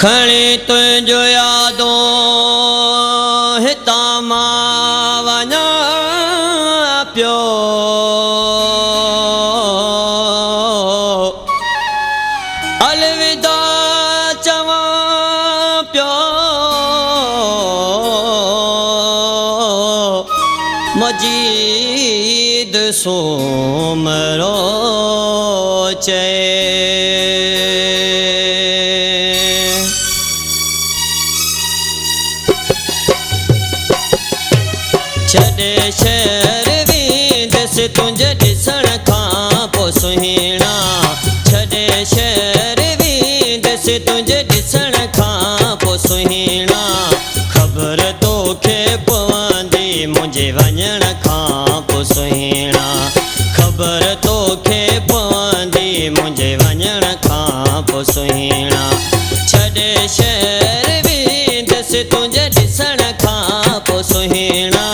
खणी तुंहिंजो यादो हितां मां वञा पियो अलविदा चवां पियो मजीद सोमरो चए छॾे शहर वेंदसि तुंहिंजे ॾिसण खां पोइ सुहिणा छॾे शहर वेंदसि तुंहिंजे ॾिसण खां पोइ सुहिणा ख़बर तोखे पवंदी मुंहिंजे वञण खां पोइ सुहिणा ख़बर तोखे पवंदी मुंहिंजे वञण खां पोइ सुहिणा छॾे शहर वेंदसि तुंहिंजे ॾिसण खां पोइ सुहिणा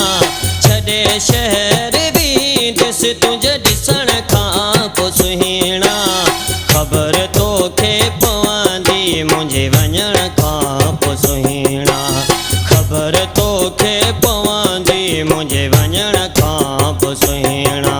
छॾे शहर वेंदसि तुंहिंजे ॾिसण खां पोइ सुहिणा ख़बर तोखे पवंदी मुंहिंजे वञण खां पोइ सुहिणा ख़बर तोखे पवंदी मुंहिंजे वञण खां पोइ सुहिणा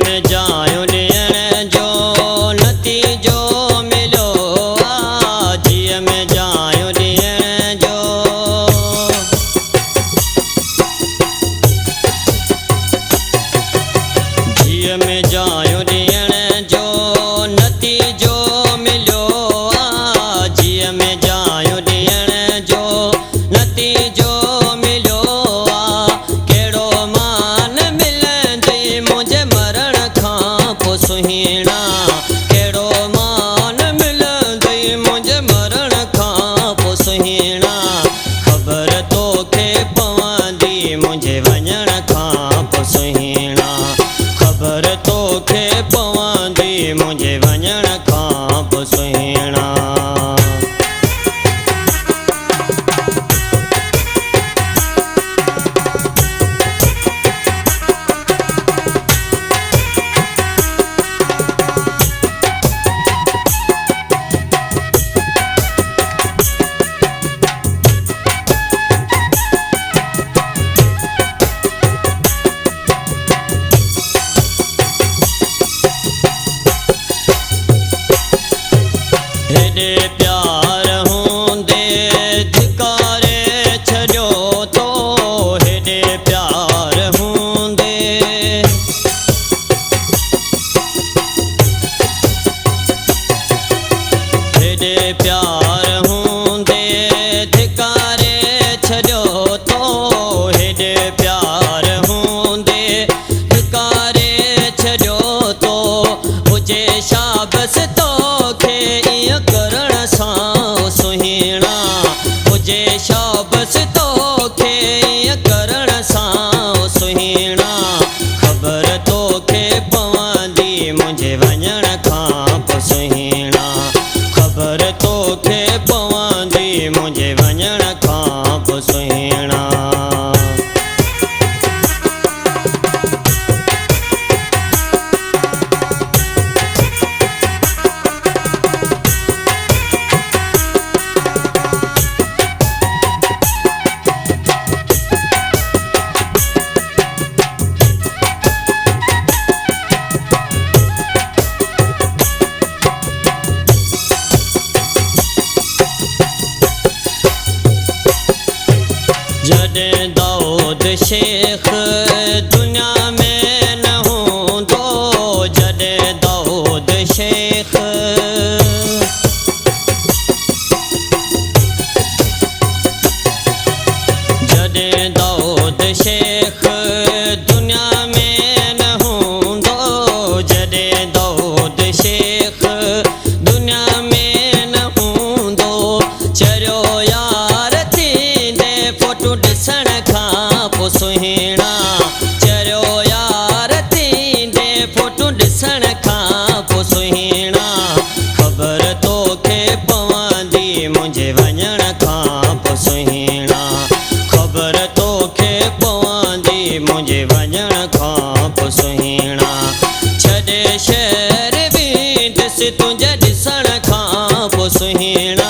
में जायो ॾियण जो नतीजो मिलो जीअ में जायो ॾियण जो जीअ में जायो ॾियण जो नतीजो मिलियो जीअ में जायो ॾियण जो नतीजो मिलियो कहिड़ो मान मिलंदई मुंहिंजे सुहिणा कहिड़ो मान मिलंदई मुंहिंजे मरण खां पोइ सुहिणा ख़बर तोखे पवंदी मुंहिंजे वञण खां पोइ सुहिणा ख़बर तोखे पवंदी मुंहिंजे वञण खां पोइ सुहिणा हेॾे प्यार हूंदे धिकारे छॾियो तो हेॾे प्यार हूंदे हेॾे प्यार हूंदे धिकारे छॾियो तो हेॾे प्यार हूंदे धिकारे छॾियो तो हुजे शाबस तोखे करण सां सुहिणा हुजे शाबस तोखे करण सां सुहिणा ख़बर तोखे पवंदी मुंहिंजे वञण खां पोइ सुहिणा ख़बर तोखे पवंदी मुंहिंजे वञण खां पोइ सुहिणा जॾहिं दाऊद शेख दुनिया में न हूंदो जॾहिं दाऊद शेख जॾहिं दाऊद शेख दुनिया में न हूंदो जॾहिं दाऊद शेख दुनिया में न हूंदो चरियो सुहिणा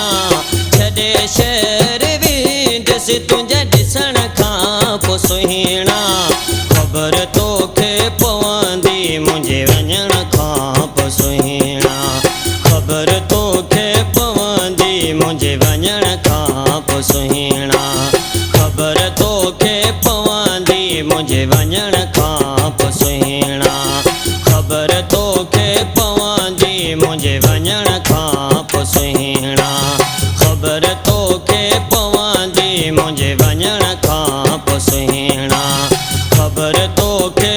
छॾे शहर वेंदसि तुंहिंजे ॾिसण खां पोइ सुहिणा ख़बर तोखे पवंदी मुंहिंजे वञण खां पोइ सुहिणा ख़बर तोखे पवंदी मुंहिंजे वञण खां पोइ सुहिणा ख़बर तोखे पवंदी मुंहिंजे वञण खां पोइ सुहिणा ख़बर तोखे पवंदी मुंहिंजे वञण खां पोइ सुहिणा ख़बर तोखे पवंदी मुंहिंजे वञण खां पोइ सुहिणा ख़बर तोखे